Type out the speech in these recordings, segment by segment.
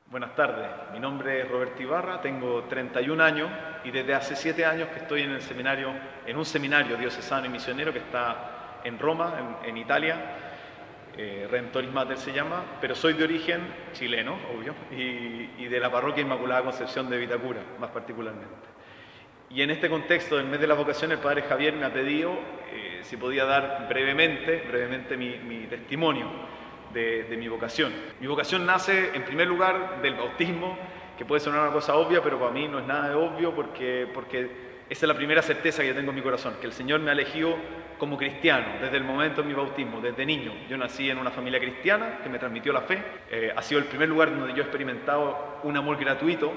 Buenas tardes, mi nombre es Roberto Ibarra, tengo 31 años y desde hace 7 años que estoy en un seminario diocesano y misionero que está en Roma, en Italia, Redentoris Mater se llama, pero soy de origen chileno, obvio, y de la parroquia Inmaculada Concepción de Vitacura, más particularmente. Y en este contexto del mes de la vocación, el Padre Javier me ha pedido si podía dar brevemente mi testimonio de mi vocación. Mi vocación nace, en primer lugar, del bautismo, que puede sonar una cosa obvia, pero para mí no es nada de obvio porque esa es la primera certeza que yo tengo en mi corazón, que el Señor me ha elegido como cristiano desde el momento de mi bautismo, desde niño. Yo nací en una familia cristiana que me transmitió la fe. Ha sido el primer lugar donde yo he experimentado un amor gratuito,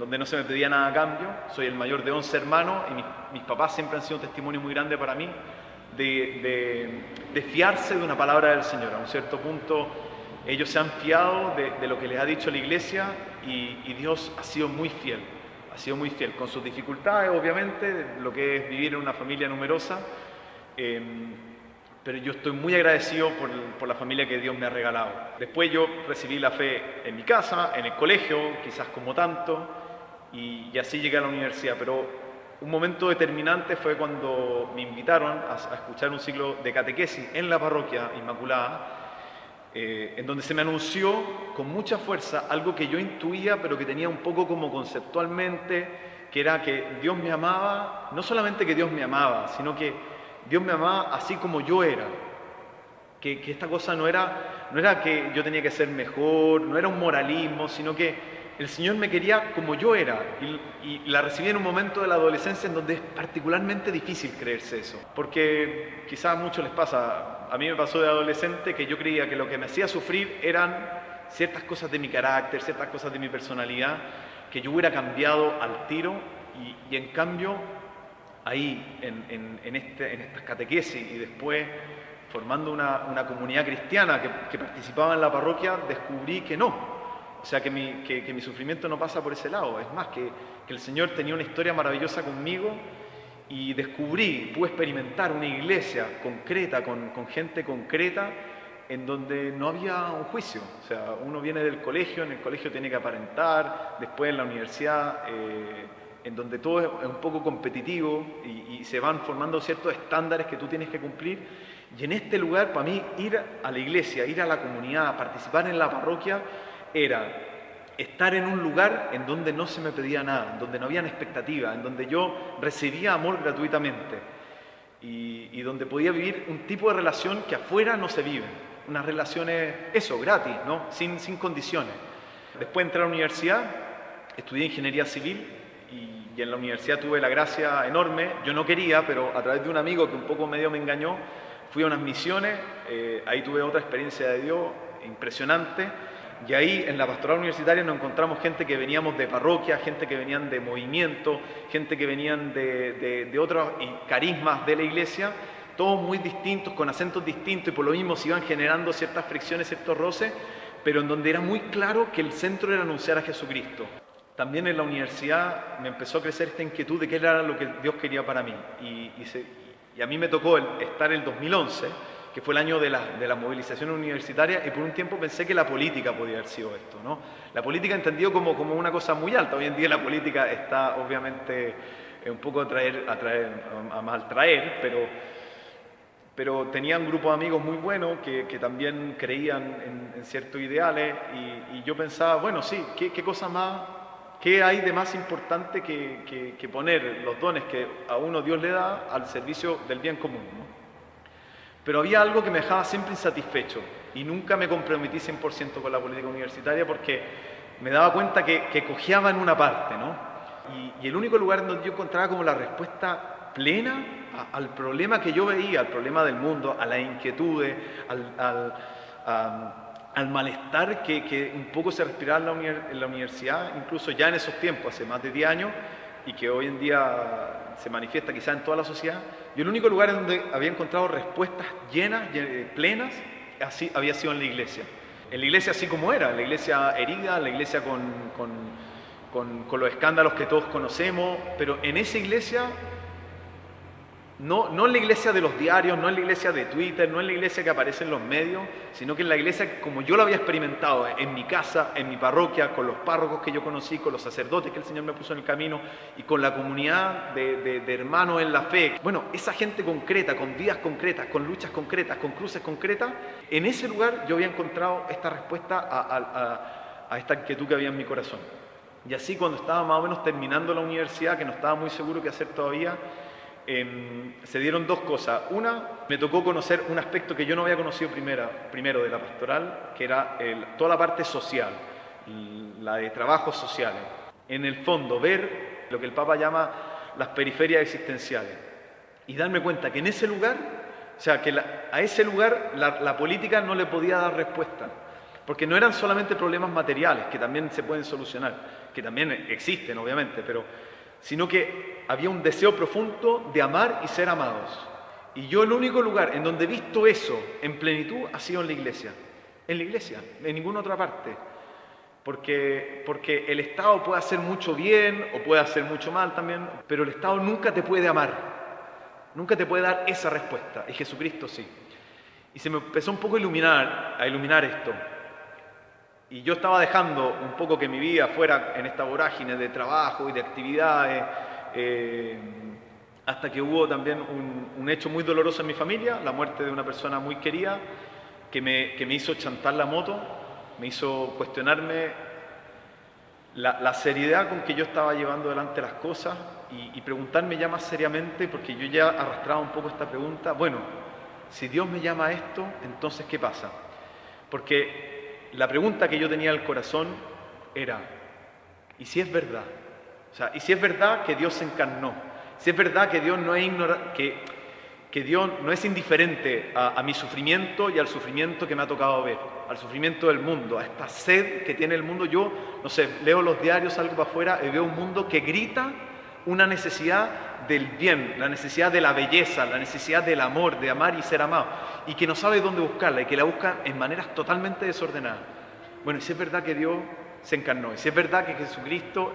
donde no se me pedía nada a cambio. Soy el mayor de 11 hermanos y mis papás siempre han sido un testimonio muy grande para mí de fiarse de una palabra del Señor. A un cierto punto ellos se han fiado de lo que les ha dicho la Iglesia y Dios ha sido muy fiel, con sus dificultades obviamente, lo que es vivir en una familia numerosa, pero yo estoy muy agradecido por la familia que Dios me ha regalado. Después yo recibí la fe en mi casa, en el colegio, quizás como tanto, y así llegué a la universidad, pero un momento determinante fue cuando me invitaron a escuchar un ciclo de catequesis en la parroquia Inmaculada, en donde se me anunció con mucha fuerza algo que yo intuía, pero que tenía un poco como conceptualmente, que era que Dios me amaba, no solamente que Dios me amaba, sino que Dios me amaba así como yo era. Que esta cosa no era que yo tenía que ser mejor, no era un moralismo, sino que el Señor me quería como yo era, y la recibí en un momento de la adolescencia en donde es particularmente difícil creerse eso, porque quizás a muchos les pasa, a mí me pasó de adolescente que yo creía que lo que me hacía sufrir eran ciertas cosas de mi carácter, ciertas cosas de mi personalidad, que yo hubiera cambiado al tiro, y en cambio ahí en estas catequesis y después formando una comunidad cristiana que participaba en la parroquia, descubrí que no. O sea, que mi sufrimiento no pasa por ese lado. Es más, que el Señor tenía una historia maravillosa conmigo y pude experimentar una iglesia concreta, con gente concreta, en donde no había un juicio. O sea, uno viene del colegio, en el colegio tiene que aparentar, después en la universidad, en donde todo es un poco competitivo y se van formando ciertos estándares que tú tienes que cumplir. Y en este lugar, para mí, ir a la iglesia, ir a la comunidad, participar en la parroquia, era estar en un lugar en donde no se me pedía nada, en donde no había expectativas, en donde yo recibía amor gratuitamente y donde podía vivir un tipo de relación que afuera no se vive, unas relaciones, gratis, ¿no? Sin condiciones. Después entré a la universidad, estudié ingeniería civil y en la universidad tuve la gracia enorme, yo no quería, pero a través de un amigo que un poco medio me engañó, fui a unas misiones, ahí tuve otra experiencia de Dios impresionante. Y ahí en la pastoral universitaria nos encontramos gente que veníamos de parroquia, gente que venían de movimiento, gente que venían de otros carismas de la iglesia, todos muy distintos, con acentos distintos, y por lo mismo se iban generando ciertas fricciones, ciertos roces, pero en donde era muy claro que el centro era anunciar a Jesucristo. También en la universidad me empezó a crecer esta inquietud de qué era lo que Dios quería para mí. Y a mí me tocó estar el 2011, que fue el año de la movilización universitaria, y por un tiempo pensé que la política podía haber sido esto, ¿no? La política entendido como una cosa muy alta. Hoy en día la política está obviamente un poco a maltraer, pero tenía un grupo de amigos muy buenos que también creían en ciertos ideales, y yo pensaba, bueno, sí, ¿qué cosa más? ¿Qué hay de más importante que poner los dones que a uno Dios le da al servicio del bien común, ¿no? Pero había algo que me dejaba siempre insatisfecho y nunca me comprometí 100% con la política universitaria porque me daba cuenta que cojeaba en una parte, ¿no? Y el único lugar donde yo encontraba como la respuesta plena al problema que yo veía, al problema del mundo, a las inquietudes, al malestar que un poco se respiraba en la universidad, incluso ya en esos tiempos, hace más de 10 años, y que hoy en día se manifiesta quizá en toda la sociedad. Y el único lugar en donde había encontrado respuestas llenas, plenas, así había sido en la iglesia. En la iglesia así como era, la iglesia herida, la iglesia con los escándalos que todos conocemos, pero en esa iglesia no en la iglesia de los diarios, no en la iglesia de Twitter, no en la iglesia que aparece en los medios, sino que en la iglesia como yo lo había experimentado, en mi casa, en mi parroquia, con los párrocos que yo conocí, con los sacerdotes que el Señor me puso en el camino y con la comunidad de hermanos en la fe. Bueno, esa gente concreta, con vidas concretas, con luchas concretas, con cruces concretas, en ese lugar yo había encontrado esta respuesta a esta inquietud que había en mi corazón. Y así cuando estaba más o menos terminando la universidad, que no estaba muy seguro qué hacer todavía, se dieron dos cosas. Una, me tocó conocer un aspecto que yo no había conocido primero de la pastoral, que era toda la parte social, la de trabajos sociales. En el fondo, ver lo que el Papa llama las periferias existenciales y darme cuenta que en ese lugar, o sea, que a ese lugar la política no le podía dar respuesta, porque no eran solamente problemas materiales, que también se pueden solucionar, que también existen obviamente, sino que había un deseo profundo de amar y ser amados. Y yo el único lugar en donde he visto eso en plenitud ha sido en la iglesia, en ninguna otra parte. Porque el Estado puede hacer mucho bien o puede hacer mucho mal también, pero el Estado nunca te puede amar, nunca te puede dar esa respuesta, y Jesucristo sí. Y se me empezó un poco a iluminar esto. Y yo estaba dejando un poco que mi vida fuera en esta vorágine de trabajo y de actividades, hasta que hubo también un hecho muy doloroso en mi familia, la muerte de una persona muy querida, que me hizo chantar la moto, me hizo cuestionarme la seriedad con que yo estaba llevando adelante las cosas y preguntarme ya más seriamente, porque yo ya arrastraba un poco esta pregunta, bueno, si Dios me llama a esto, entonces ¿qué pasa? Porque la pregunta que yo tenía en el corazón era, ¿y si es verdad? O sea, ¿y si es verdad que Dios se encarnó? Si es verdad que Dios no es que Dios no es indiferente a mi sufrimiento y al sufrimiento que me ha tocado ver, al sufrimiento del mundo, a esta sed que tiene el mundo. Yo, no sé, leo los diarios, salgo para afuera y veo un mundo que grita una necesidad del bien, la necesidad de la belleza, la necesidad del amor, de amar y ser amado, y que no sabe dónde buscarla y que la busca en maneras totalmente desordenadas. Bueno, y si es verdad que Dios se encarnó, y si es verdad que Jesucristo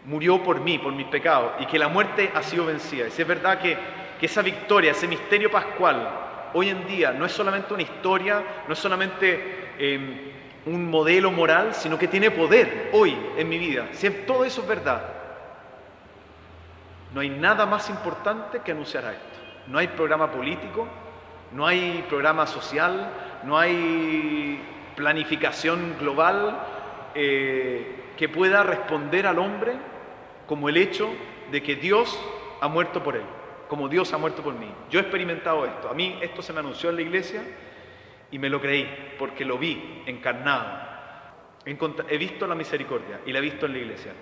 murió por mí, por mis pecados, y que la muerte ha sido vencida, y si es verdad que esa victoria, ese misterio pascual, hoy en día no es solamente una historia, no es solamente un modelo moral, sino que tiene poder hoy en mi vida. Si todo eso es verdad, no hay nada más importante que anunciar a esto. No hay programa político, no hay programa social, no hay planificación global que pueda responder al hombre como el hecho de que Dios ha muerto por él, como Dios ha muerto por mí. Yo he experimentado esto, a mí esto se me anunció en la iglesia y me lo creí, porque lo vi encarnado. He visto la misericordia y la he visto en la iglesia.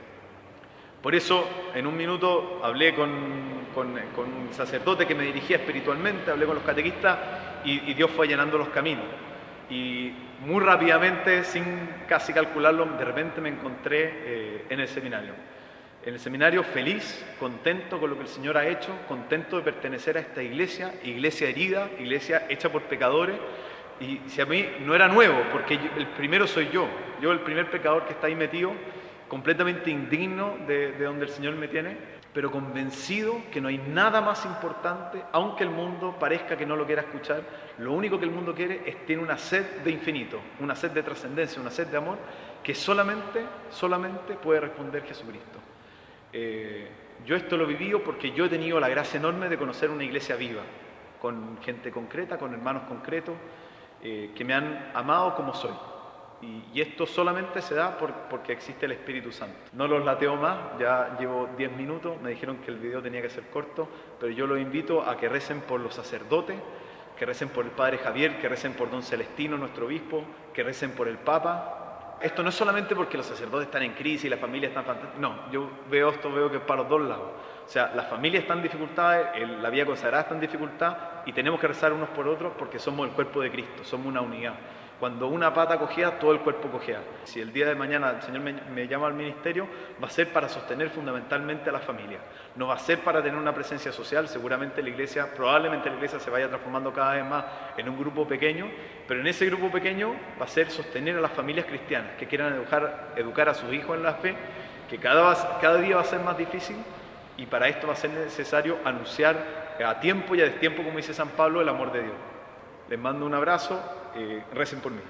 Por eso, en un minuto, hablé con un sacerdote que me dirigía espiritualmente, hablé con los catequistas y Dios fue allanando los caminos. Y muy rápidamente, sin casi calcularlo, de repente me encontré en el seminario. En el seminario feliz, contento con lo que el Señor ha hecho, contento de pertenecer a esta iglesia herida, iglesia hecha por pecadores. Y si a mí no era nuevo, porque el primero soy yo el primer pecador que está ahí metido, completamente indigno de donde el Señor me tiene, pero convencido que no hay nada más importante, aunque el mundo parezca que no lo quiera escuchar. Lo único que el mundo tiene una sed de infinito, una sed de trascendencia, una sed de amor, que solamente puede responder Jesucristo. Yo esto lo he vivido porque yo he tenido la gracia enorme de conocer una iglesia viva, con gente concreta, con hermanos concretos, que me han amado como soy. Y esto solamente se da porque existe el Espíritu Santo. No los lateo más, ya llevo 10 minutos, me dijeron que el video tenía que ser corto, pero yo los invito a que recen por los sacerdotes, que recen por el Padre Javier, que recen por Don Celestino, nuestro obispo, que recen por el Papa. Esto no es solamente porque los sacerdotes están en crisis y las familias están fantásticas, no, yo veo que es para los dos lados. O sea, las familias están en dificultades, la vida consagrada está en dificultad y tenemos que rezar unos por otros porque somos el cuerpo de Cristo, somos una unidad. Cuando una pata cojea, todo el cuerpo cojea. Si el día de mañana el Señor me llama al ministerio, va a ser para sostener fundamentalmente a la familia. No va a ser para tener una presencia social. Seguramente probablemente la iglesia se vaya transformando cada vez más en un grupo pequeño, pero en ese grupo pequeño va a ser sostener a las familias cristianas que quieran educar a sus hijos en la fe, que cada día va a ser más difícil, y para esto va a ser necesario anunciar a tiempo y a destiempo, como dice San Pablo, el amor de Dios. Les mando un abrazo, recen por mí.